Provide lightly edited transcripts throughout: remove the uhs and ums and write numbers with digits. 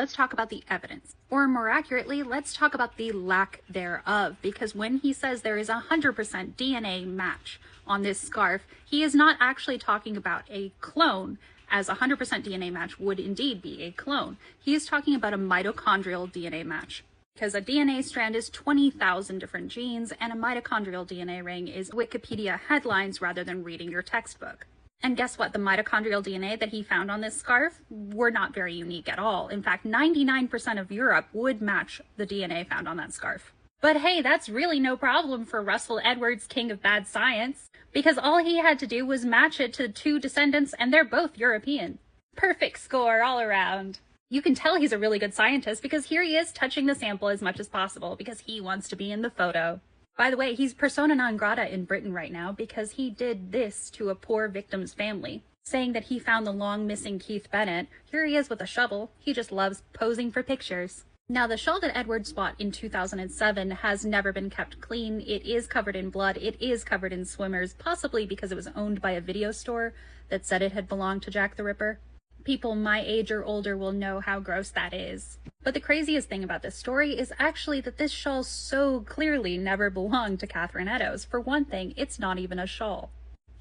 Let's talk about the evidence, or more accurately, let's talk about the lack thereof, because when he says there is 100% DNA match on this scarf, he is not actually talking about a clone, as 100% DNA match would indeed be a clone. He is talking about a mitochondrial DNA match, because a DNA strand is 20,000 different genes, and a mitochondrial DNA ring is Wikipedia headlines rather than reading your textbook. And guess what? The mitochondrial DNA that he found on this scarf were not very unique at all. In fact, 99% of Europe would match the DNA found on that scarf. But hey, that's really no problem for Russell Edwards, king of bad science, because all he had to do was match it to 2 descendants, and they're both European. Perfect score all around. You can tell he's a really good scientist because here he is touching the sample as much as possible because he wants to be in the photo. By the way, he's persona non grata in Britain right now because he did this to a poor victim's family, saying that he found the long missing Keith Bennett. Here he is with a shovel. He just loves posing for pictures. Now, the shawl that Edwards bought in 2007 has never been kept clean. It is covered in blood. It is covered in swimmers, possibly because it was owned by a video store that said it had belonged to Jack the Ripper. People my age or older will know how gross that is. But the craziest thing about this story is actually that this shawl so clearly never belonged to Catherine Eddowes. For one thing, it's not even a shawl.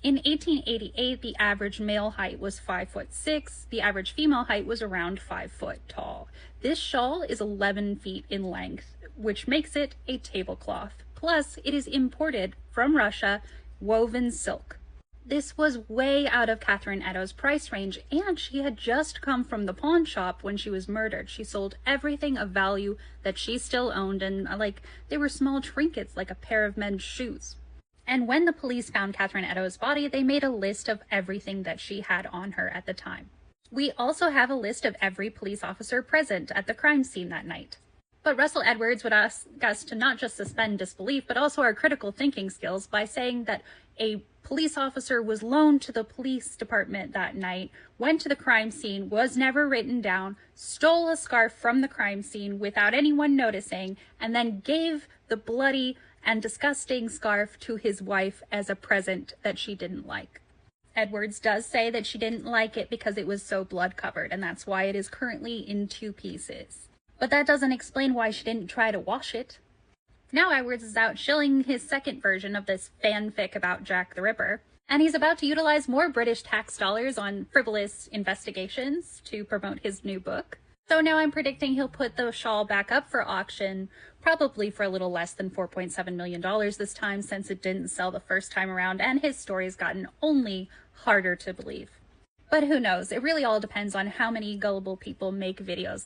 In 1888, the average male height was 5'6". The average female height was around 5 foot tall. This shawl is 11 feet in length, which makes it a tablecloth. Plus, it is imported from Russia, woven silk. This was way out of Catherine Eddowes' price range, and she had just come from the pawn shop when she was murdered. She sold everything of value that she still owned, and they were small trinkets like a pair of men's shoes. And when the police found Catherine Eddowes' body, they made a list of everything that she had on her at the time. We also have a list of every police officer present at the crime scene that night. But Russell Edwards would ask us to not just suspend disbelief, but also our critical thinking skills by saying that a police officer was loaned to the police department that night, went to the crime scene, was never written down, stole a scarf from the crime scene without anyone noticing, and then gave the bloody and disgusting scarf to his wife as a present that she didn't like. Edwards does say that she didn't like it because it was so blood covered, and that's why it is currently in 2 pieces. But that doesn't explain why she didn't try to wash it. Now Edwards is out shilling his second version of this fanfic about Jack the Ripper, and he's about to utilize more British tax dollars on frivolous investigations to promote his new book. So now I'm predicting he'll put the shawl back up for auction, probably for a little less than $4.7 million this time, since it didn't sell the first time around and his story's gotten only harder to believe. But who knows? It really all depends on how many gullible people make videos